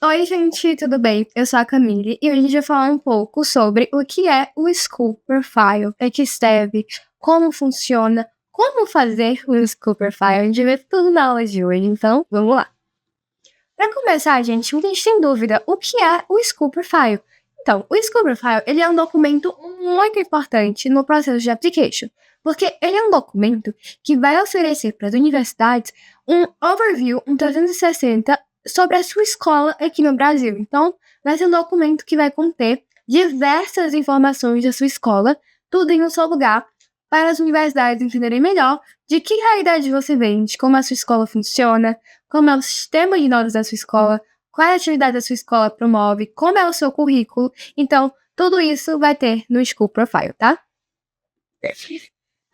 Oi, gente, tudo bem? Eu sou a Camille e hoje a gente vai falar um pouco sobre o que é o School Profile, para que serve, como funciona, como fazer o School Profile. A gente vê tudo na aula de hoje, então vamos lá. Para começar, gente, muita gente tem dúvida, o que é o School Profile? Então, o School Profile ele é um documento muito importante no processo de application, porque ele é um documento que vai oferecer para as universidades um overview, um 360 sobre a sua escola aqui no Brasil. Então, vai ser um documento que vai conter diversas informações da sua escola, tudo em um só lugar, para as universidades entenderem melhor de que realidade você vem, de como a sua escola funciona, como é o sistema de notas da sua escola, qual é a atividade da sua escola promove, como é o seu currículo. Então, tudo isso vai ter no School Profile, tá?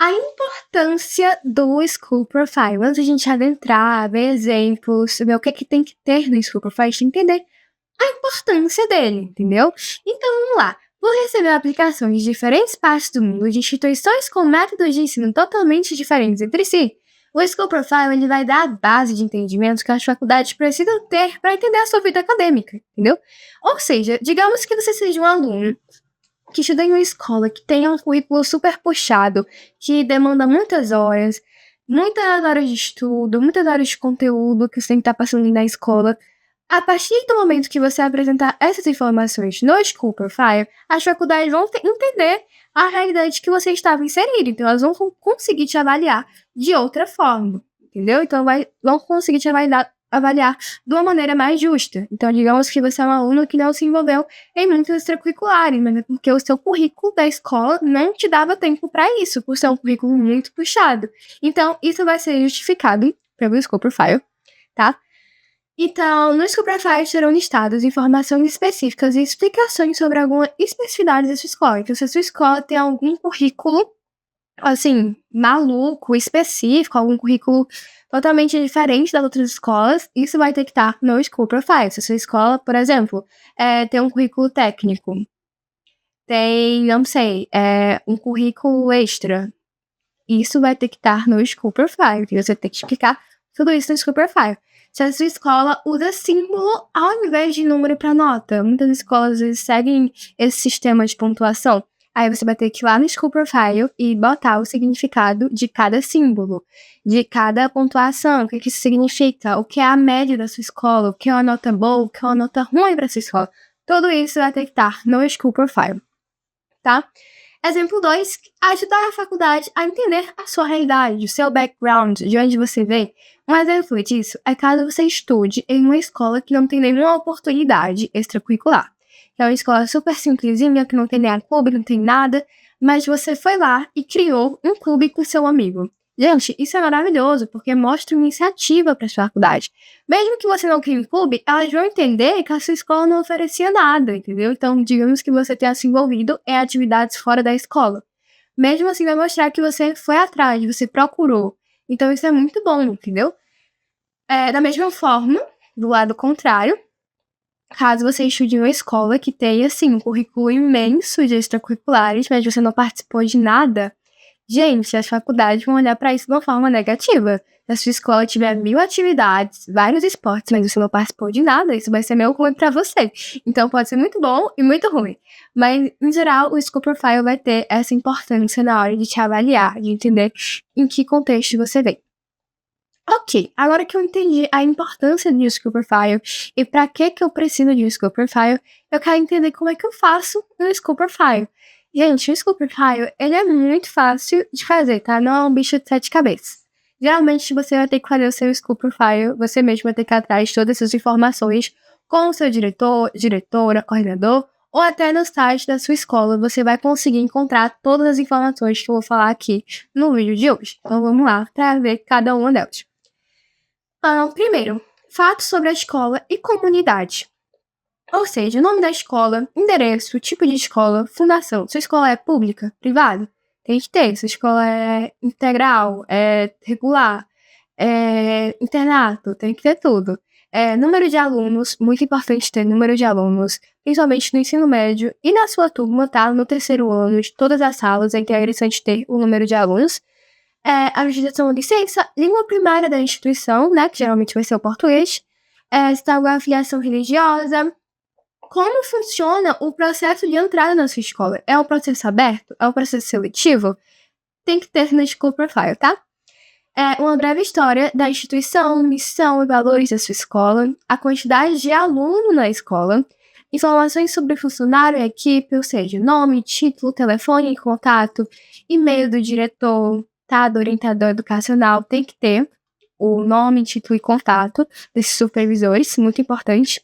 A importância do School Profile. Antes de a gente adentrar, ver exemplos, ver o que tem que ter no School Profile, a gente tem que entender a importância dele, entendeu? Então, vamos lá. Por receber aplicações de diferentes partes do mundo, de instituições com métodos de ensino totalmente diferentes entre si, o School Profile ele vai dar a base de entendimento que as faculdades precisam ter para entender a sua vida acadêmica, entendeu? Ou seja, digamos que você seja um aluno que estuda em uma escola que tenha um currículo super puxado, que demanda muitas horas de estudo, muitas horas de conteúdo que você tem que estar passando na escola. A partir do momento que você apresentar essas informações no School Profile, as faculdades vão entender a realidade que você estava inserido. Então, elas vão conseguir te avaliar de outra forma, entendeu? Então, vão conseguir te avaliar de uma maneira mais justa. Então, digamos que você é um aluno que não se envolveu em muitos extracurriculares, mas é porque o seu currículo da escola não te dava tempo para isso, por ser um currículo muito puxado. Então, isso vai ser justificado pelo School Profile, tá? Então, no School Profile serão listadas informações específicas e explicações sobre alguma especificidade da sua escola. Então, se a sua escola tem algum currículo, assim, maluco, específico, algum currículo totalmente diferente das outras escolas, isso vai ter que estar no School Profile. Se a sua escola, por exemplo, tem um currículo técnico, tem, não sei, um currículo extra, isso vai ter que estar no School Profile. E você tem que explicar tudo isso no School Profile. Se a sua escola usa símbolo ao invés de número para nota, muitas escolas às vezes seguem esse sistema de pontuação. Aí você vai ter que ir lá no School Profile e botar o significado de cada símbolo, de cada pontuação, o que isso significa, o que é a média da sua escola, o que é uma nota boa, o que é uma nota ruim para sua escola. Tudo isso vai ter que estar no School Profile, tá? Exemplo 2, ajudar a faculdade a entender a sua realidade, o seu background, de onde você vem. Um exemplo disso é caso você estude em uma escola que não tem nenhuma oportunidade extracurricular. É uma escola super simplesinha, que não tem nem clube, não tem nada, mas você foi lá e criou um clube com seu amigo. Gente, isso é maravilhoso, porque mostra iniciativa para sua faculdade. Mesmo que você não crie um clube, elas vão entender que a sua escola não oferecia nada, entendeu? Então, digamos que você tenha se envolvido em atividades fora da escola. Mesmo assim, vai mostrar que você foi atrás, você procurou. Então, isso é muito bom, entendeu? Da mesma forma, do lado contrário, caso você estude em uma escola que tenha, assim, um currículo imenso de extracurriculares, mas você não participou de nada, gente, as faculdades vão olhar para isso de uma forma negativa. Se a sua escola tiver 1000 atividades, vários esportes, mas você não participou de nada, isso vai ser meio ruim para você. Então pode ser muito bom e muito ruim. Mas, em geral, o School Profile vai ter essa importância na hora de te avaliar, de entender em que contexto você vem. Ok, agora que eu entendi a importância do School Profile e para que eu preciso de um School Profile, eu quero entender como é que eu faço um School Profile. Gente, o School Profile, ele é muito fácil de fazer, tá? Não é um bicho de 7 cabeças. Geralmente, você vai ter que fazer o seu School Profile, você mesmo vai ter que ir atrás de todas essas informações com o seu diretor, diretora, coordenador, ou até no site da sua escola, você vai conseguir encontrar todas as informações que eu vou falar aqui no vídeo de hoje. Então, vamos lá para ver cada uma delas. Primeiro, fatos sobre a escola e comunidade. Ou seja, o nome da escola, endereço, tipo de escola, fundação. Sua escola é pública, privada? Tem que ter. Sua escola é integral, é regular, é internato, tem que ter tudo. Número de alunos, muito importante ter número de alunos, principalmente no ensino médio e na sua turma, tá? No terceiro ano, de todas as salas, é interessante ter o número de alunos. A legislação de licença, língua primária da instituição, né, que geralmente vai ser o português, se tem alguma afiliação religiosa. Como funciona o processo de entrada na sua escola? É um processo aberto? É um processo seletivo? Tem que ter no School Profile, tá? É uma breve história da instituição, missão e valores da sua escola, a quantidade de aluno na escola, informações sobre o funcionário e equipe, ou seja, nome, título, telefone, contato, e-mail do diretor, tá? Do orientador educacional, tem que ter o nome, título e contato desses supervisores, muito importante.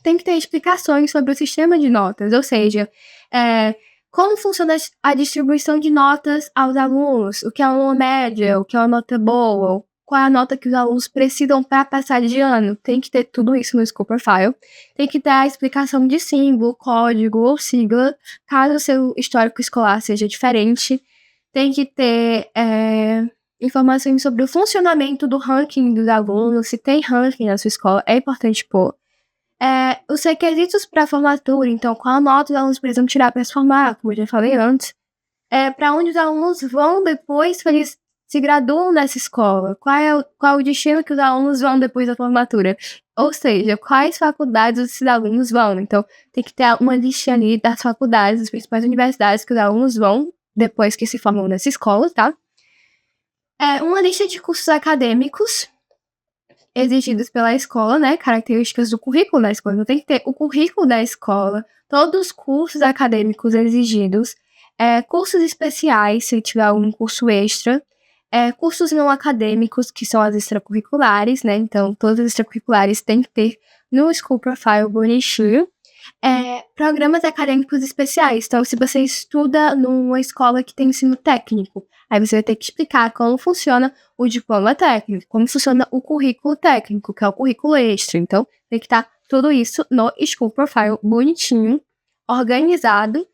Tem que ter explicações sobre o sistema de notas, ou seja, como funciona a distribuição de notas aos alunos, o que é uma média, o que é uma nota boa, qual é a nota que os alunos precisam para passar de ano. Tem que ter tudo isso no School Profile. Tem que ter a explicação de símbolo, código ou sigla, caso o seu histórico escolar seja diferente. Tem que ter informações sobre o funcionamento do ranking dos alunos, se tem ranking na sua escola, é importante pôr. Os requisitos para a formatura, então, qual nota os alunos precisam tirar para se formar, como eu já falei antes. Para onde os alunos vão depois que eles se graduam nessa escola. Qual o destino que os alunos vão depois da formatura. Ou seja, quais faculdades esses alunos vão. Então, tem que ter uma listinha ali das faculdades, das principais universidades que os alunos vão depois que se formam nessa escola, tá? Uma lista de cursos acadêmicos exigidos pela escola, né? Características do currículo da escola. Então, tem que ter o currículo da escola, todos os cursos acadêmicos exigidos, cursos especiais, se tiver algum curso extra, cursos não acadêmicos, que são as extracurriculares, né? Então, todas as extracurriculares tem que ter no School Profile bonitinho. Programas acadêmicos especiais. Então, se você estuda numa escola que tem ensino técnico, aí você vai ter que explicar como funciona o diploma técnico, como funciona o currículo técnico, que é o currículo extra. Então, tem que estar tudo isso no School Profile bonitinho, organizado.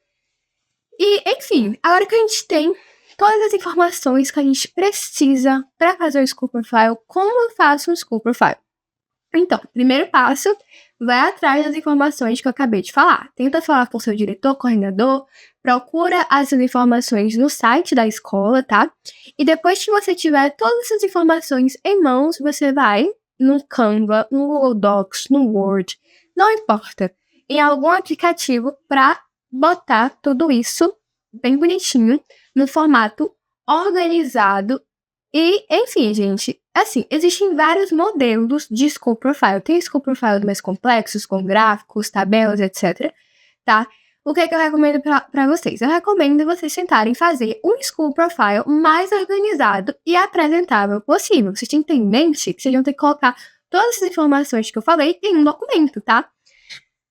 E, enfim, agora que a gente tem todas as informações que a gente precisa para fazer o School Profile, como eu faço um School Profile? Então, primeiro passo, vai atrás das informações que eu acabei de falar. Tenta falar com o seu diretor, coordenador, procura as informações no site da escola, tá? E depois que você tiver todas essas informações em mãos, você vai no Canva, no Google Docs, no Word, não importa, em algum aplicativo para botar tudo isso bem bonitinho, no formato organizado. E, enfim, gente, assim, existem vários modelos de School Profile. Tem School Profile mais complexos, com gráficos, tabelas, etc, tá? O que é que eu recomendo para vocês? Eu recomendo vocês tentarem fazer um School Profile mais organizado e apresentável possível. Vocês têm que ter em mente que vocês vão ter que colocar todas essas informações que eu falei em um documento, tá?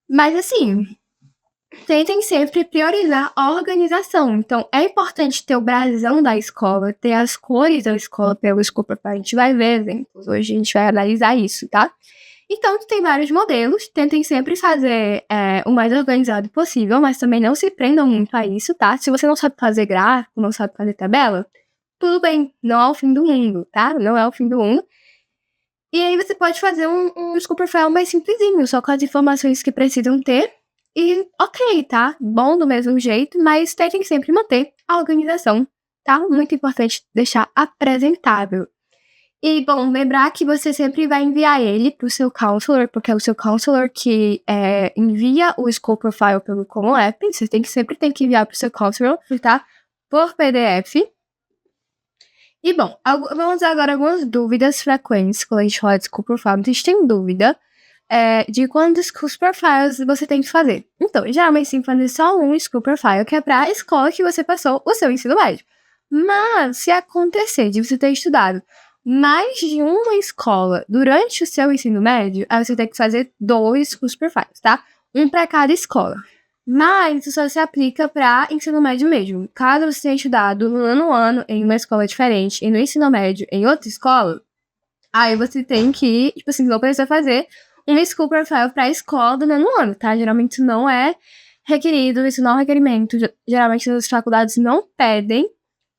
Mas, assim, tentem sempre priorizar a organização. Então, é importante ter o brasão da escola, ter as cores da escola pelo School Profile. A gente vai ver exemplos. Hoje a gente vai analisar isso, tá? Então, tem vários modelos. Tentem sempre fazer o mais organizado possível, mas também não se prendam muito a isso, tá? Se você não sabe fazer gráfico, não sabe fazer tabela, tudo bem. Não é o fim do mundo, tá? Não é o fim do mundo. E aí você pode fazer um School Profile mais simplesinho, só com as informações que precisam ter. E ok, tá? Bom do mesmo jeito, mas tentem sempre manter a organização, tá? Muito importante deixar apresentável. E, bom, lembrar que você sempre vai enviar ele pro seu counselor, porque é o seu counselor que envia o School Profile pelo Common App. Você sempre tem que enviar pro seu counselor, tá? Por PDF. E, bom, vamos agora algumas dúvidas frequentes quando a gente fala de School Profile. Vocês têm dúvida de quantos School Profiles você tem que fazer? Então, geralmente tem que fazer só um School Profile, que é para a escola que você passou o seu ensino médio. Mas, se acontecer de você ter estudado mais de uma escola durante o seu ensino médio, aí você tem que fazer 2 School Profiles, tá? Um para cada escola. Mas isso só se aplica para ensino médio mesmo. Caso você tenha estudado no ano em uma escola diferente e no ensino médio em outra escola, aí você tem que, tipo assim, não precisa fazer um School Profile para a escola do nono ano, tá? Geralmente isso não é requerido, isso não é requerimento. Geralmente as faculdades não pedem.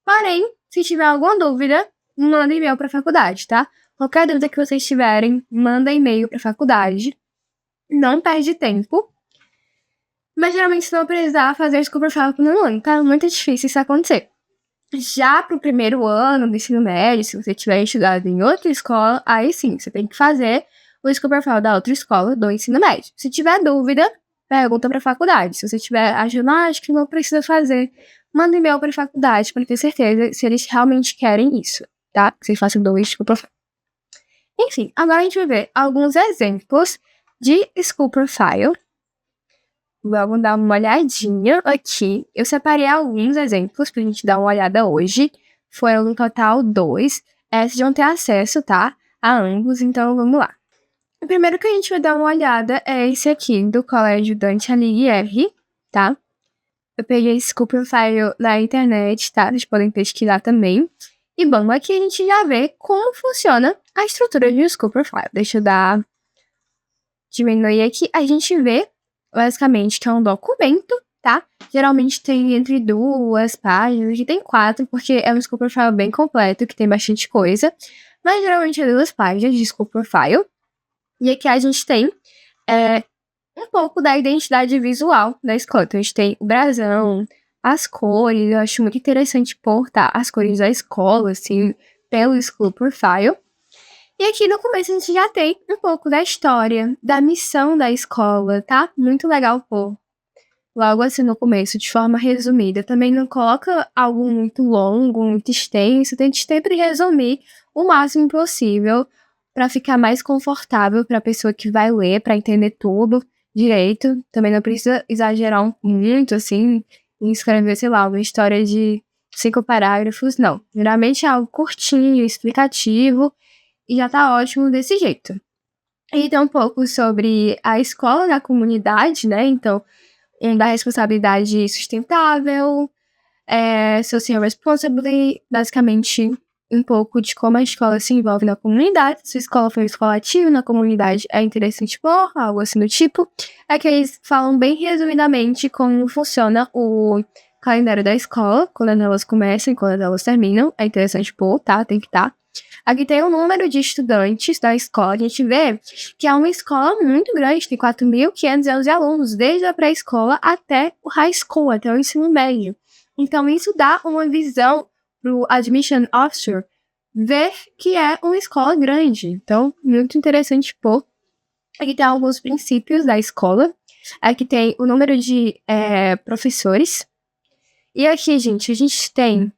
Porém, se tiver alguma dúvida, manda e-mail para a faculdade, tá? Qualquer dúvida que vocês tiverem, manda e-mail para a faculdade. Não perde tempo. Mas geralmente você não precisa fazer School Profile pro nono ano, tá? É muito difícil isso acontecer. Já pro primeiro ano do ensino médio, se você tiver estudado em outra escola, aí sim, você tem que fazer o school profile da outra escola do ensino médio. Se tiver dúvida, pergunta para a faculdade. Se você tiver achando, acho que não precisa fazer, manda e-mail para a faculdade para ter certeza se eles realmente querem isso, tá? Que vocês façam 2 school profile. Enfim, agora a gente vai ver alguns exemplos de school profile. Vamos dar uma olhadinha aqui. Eu separei alguns exemplos pra gente dar uma olhada hoje. Foram no total 2. Vocês vão ter acesso, tá? A ambos, então vamos lá. O primeiro que a gente vai dar uma olhada é esse aqui, do Colégio Dante Alighieri, tá? Eu peguei esse school profile na internet, tá? Vocês podem pesquisar também. E bom, aqui a gente já vê como funciona a estrutura de um school profile. Deixa eu diminuir aqui. A gente vê, basicamente, que é um documento, tá? Geralmente tem entre 2 páginas, aqui tem 4, porque é um school profile bem completo, que tem bastante coisa. Mas geralmente é 2 páginas de school profile. E aqui a gente tem um pouco da identidade visual da escola. Então a gente tem o brasão, as cores, eu acho muito interessante pôr, tá? As cores da escola, assim, pelo school profile. E aqui no começo a gente já tem um pouco da história, da missão da escola, tá? Muito legal pôr logo assim no começo, de forma resumida. Também não coloca algo muito longo, muito extenso. Tente sempre resumir o máximo possível para ficar mais confortável para a pessoa que vai ler, para entender tudo direito. Também não precisa exagerar muito, assim, em escrever, sei lá, uma história de 5 parágrafos, não. Geralmente é algo curtinho, explicativo, e já tá ótimo desse jeito. E tem um pouco sobre a escola da comunidade, né? Então, da responsabilidade sustentável, social responsibility, basicamente um pouco de como a escola se envolve na comunidade. Se a escola foi uma escola ativa na comunidade, é interessante pôr, algo assim do tipo. É que eles falam bem resumidamente como funciona o calendário da escola, quando elas começam e quando elas terminam. É interessante pôr, tá? Tem que estar. Aqui tem o número de estudantes da escola. A gente vê que é uma escola muito grande, tem 4.511 alunos, desde a pré-escola até o high school, até o ensino médio. Então, isso dá uma visão para o admission officer ver que é uma escola grande. Então, muito interessante pôr. Aqui tem alguns princípios da escola. Aqui tem o número de professores. E aqui, gente, a gente tem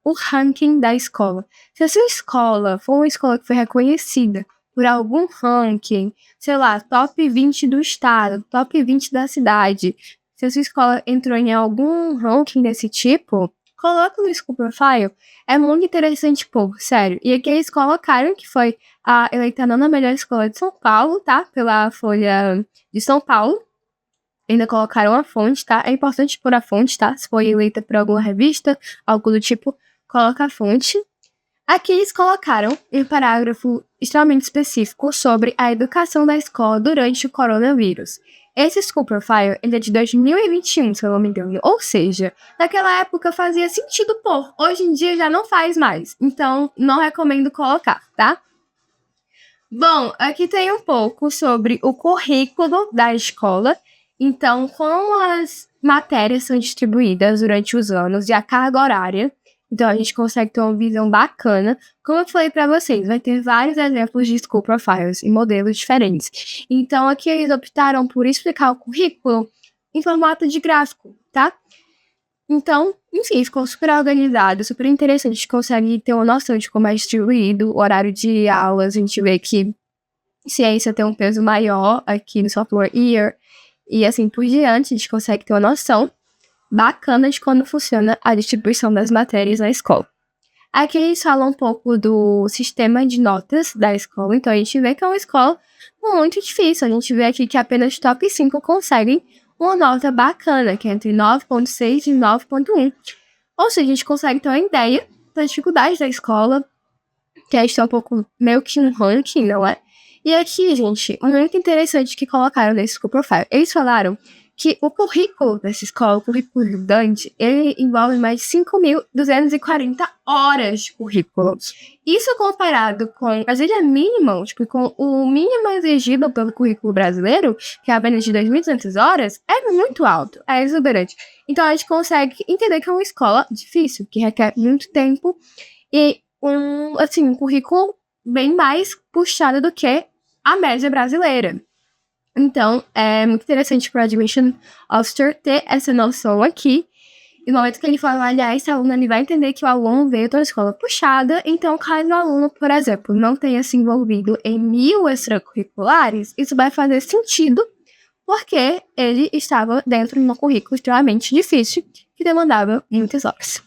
o ranking da escola. Se a sua escola for uma escola que foi reconhecida por algum ranking, sei lá, top 20 do estado, top 20 da cidade, se a sua escola entrou em algum ranking desse tipo, coloca no school profile. É muito interessante, pô, sério. E aqui eles colocaram que foi eleita a 9ª melhor escola de São Paulo, tá? Pela Folha de São Paulo. Ainda colocaram a fonte, tá? É importante pôr a fonte, tá? Se foi eleita por alguma revista, algo do tipo, coloca a fonte. Aqui eles colocaram um parágrafo extremamente específico sobre a educação da escola durante o coronavírus. Esse school profile ele é de 2021, se eu não me engano. Ou seja, naquela época fazia sentido pôr. Hoje em dia já não faz mais. Então, não recomendo colocar, tá? Bom, aqui tem um pouco sobre o currículo da escola. Então, como as matérias são distribuídas durante os anos e a carga horária, então a gente consegue ter uma visão bacana. Como eu falei para vocês, vai ter vários exemplos de school profiles em modelos diferentes. Então, aqui eles optaram por explicar o currículo em formato de gráfico, tá? Então, enfim, ficou super organizado, super interessante. A gente consegue ter uma noção de como é distribuído o horário de aulas. A gente vê que ciência tem um peso maior aqui no sophomore year. E assim por diante, a gente consegue ter uma noção bacana de como funciona a distribuição das matérias na escola. Aqui eles falam um pouco do sistema de notas da escola. Então a gente vê que é uma escola muito difícil. A gente vê aqui que apenas top 5 conseguem uma nota bacana, que é entre 9.6 e 9.1. Ou seja, a gente consegue ter uma ideia das dificuldades da escola, que é um pouco meio que um ranking, não é? E aqui, gente, muito interessante que colocaram nesse school profile. Eles falaram que o currículo dessa escola, o currículo do Dante, ele envolve mais de 5.240 horas de currículo. Isso comparado com a ilha mínima, tipo, com o mínimo exigido pelo currículo brasileiro, que é apenas de 2.200 horas, é muito alto, é exuberante. Então a gente consegue entender que é uma escola difícil, que requer muito tempo e um currículo bem mais puxado do que a média brasileira. Então, é muito interessante para o Admission Officer ter essa noção aqui. E no momento que ele for avaliar esse aluno, ele vai entender que o aluno veio de uma escola puxada. Então, caso o aluno, por exemplo, não tenha se envolvido em 1000 extracurriculares, isso vai fazer sentido, porque ele estava dentro de um currículo extremamente difícil, que demandava muitas horas.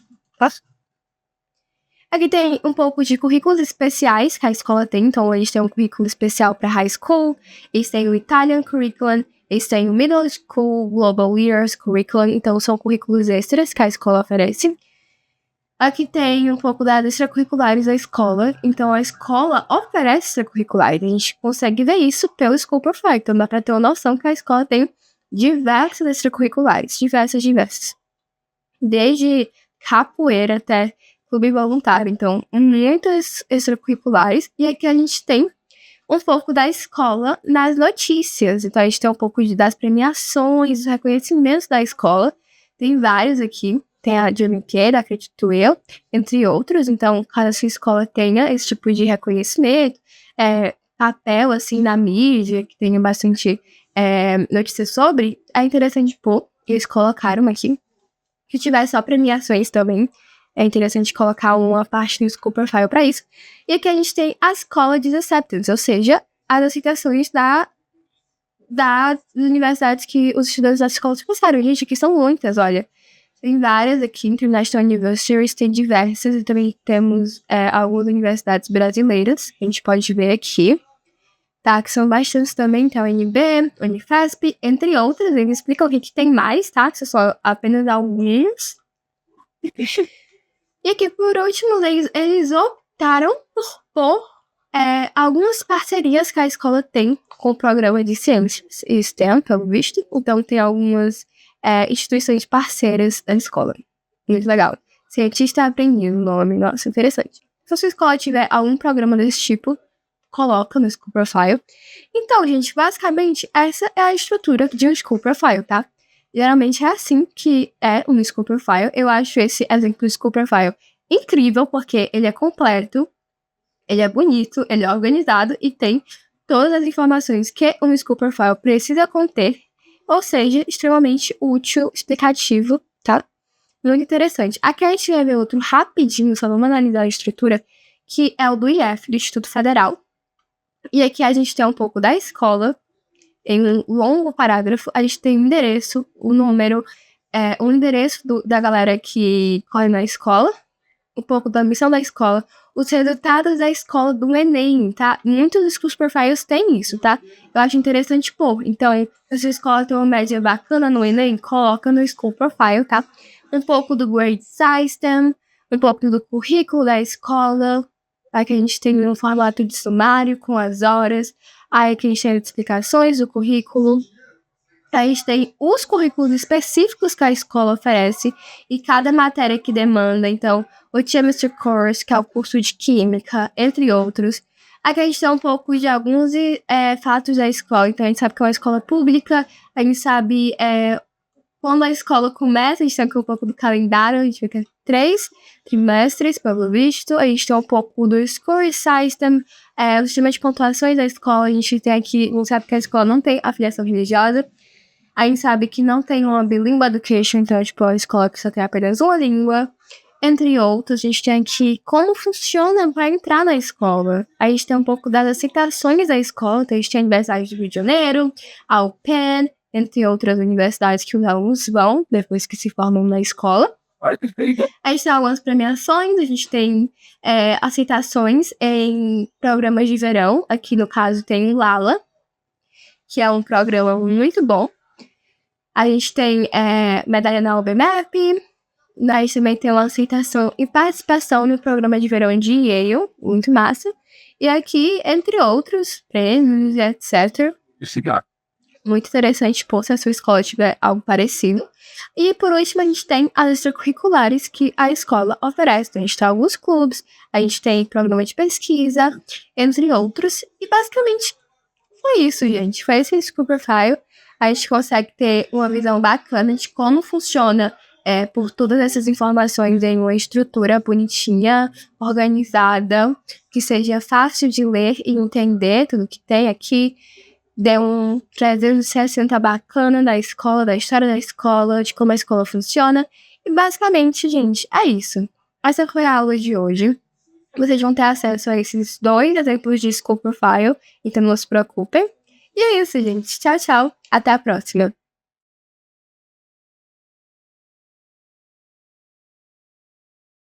Aqui tem um pouco de currículos especiais que a escola tem. Então, eles têm um currículo especial para high school, eles têm o Italian Curriculum, eles têm o Middle School Global Leaders Curriculum. Então, são currículos extras que a escola oferece. Aqui tem um pouco das extracurriculares da escola. Então, a escola oferece extracurriculares. A gente consegue ver isso pelo School Profile. Então, dá para ter uma noção que a escola tem diversas extracurriculares. Diversas. Desde capoeira até clube voluntário. Então, muitas extracurriculares. E aqui a gente tem um pouco da escola nas notícias. Então, a gente tem um pouco das premiações, dos reconhecimentos da escola. Tem vários aqui. Tem a de Olimpíada, acredito eu, entre outros. Então, caso a sua escola tenha esse tipo de reconhecimento, papel, assim, na mídia, que tenha bastante notícias sobre, é interessante pôr. Eles colocaram aqui. Se tiver só premiações também, é interessante colocar uma parte no School Profile para isso. E aqui a gente tem a escola de acceptance, ou seja, as aceitações das universidades que os estudantes das escolas passaram. Gente, aqui são muitas, olha. Tem várias aqui, International Universities, tem diversas, e também temos algumas universidades brasileiras, que a gente pode ver aqui, tá? Que são bastantes também, então UNB, Unifesp, entre outras. Eles explicam o que tem mais, tá? Que são só apenas alguns. E aqui, por último, eles optaram por algumas parcerias que a escola tem com o programa de ciências e STEM, pelo visto. Então, tem algumas instituições parceiras da escola. Muito legal. Cientista aprendido, nome, nossa, interessante. Se a sua escola tiver algum programa desse tipo, coloca no School Profile. Então, gente, basicamente, essa é a estrutura de um School Profile, tá? Geralmente é assim que é um School Profile. Eu acho esse exemplo de School Profile incrível, porque ele é completo, ele é bonito, ele é organizado e tem todas as informações que um School Profile precisa conter, ou seja, extremamente útil, explicativo, tá? Muito interessante. Aqui a gente vai ver outro rapidinho, só vamos analisar a estrutura, que é o do IF, do Instituto Federal. E aqui a gente tem um pouco da escola. Em um longo parágrafo, a gente tem o endereço, o número, o endereço da galera que corre na escola, um pouco da missão da escola, os resultados da escola do Enem, tá? Muitos dos School Profiles têm isso, tá? Eu acho interessante pôr. Então, se a sua escola tem uma média bacana no Enem, coloca no School Profile, tá? Um pouco do grade system, um pouco do currículo da escola. Aqui a gente tem um formato de sumário com as horas. Aí aqui a gente tem as explicações do currículo. Aí a gente tem os currículos específicos que a escola oferece e cada matéria que demanda. Então, o Chemistry Course, que é o curso de Química, entre outros. Aqui a gente tem um pouco de alguns fatos da escola. Então, a gente sabe que é uma escola pública, a gente sabe quando a escola começa, a gente tem aqui um pouco do calendário, a gente vê que é 3 trimestres, pelo visto. A gente tem um pouco do score system, o sistema de pontuações da escola. A gente tem aqui, a gente sabe que a escola não tem afiliação religiosa. A gente sabe que não tem uma bilingual education, então, tipo, a escola que só tem apenas uma língua. Entre outros, a gente tem aqui como funciona para entrar na escola. A gente tem um pouco das aceitações da escola. Então, a gente tem a Universidade do Rio de Janeiro, a UPenn, entre outras universidades que os alunos vão depois que se formam na escola. A gente tem algumas premiações, a gente tem aceitações em programas de verão. Aqui, no caso, tem o LALA, que é um programa muito bom. A gente tem medalha na UBMAP. A gente também tem uma aceitação e participação no programa de verão de Yale, muito massa. E aqui, entre outros prêmios e etc. Muito interessante, se a sua escola tiver algo parecido. E por último, a gente tem as extracurriculares que a escola oferece. Então, a gente tem alguns clubes, a gente tem programa de pesquisa, entre outros. E basicamente foi isso, gente. Foi esse School Profile. A gente consegue ter uma visão bacana de como funciona por todas essas informações em uma estrutura bonitinha, organizada, que seja fácil de ler e entender tudo que tem aqui. Dê um 360 bacana da escola, da história da escola, de como a escola funciona. E basicamente, gente, é isso. Essa foi a aula de hoje. Vocês vão ter acesso a esses 2 exemplos de School Profile, então não se preocupem. E é isso, gente. Tchau, tchau. Até a próxima.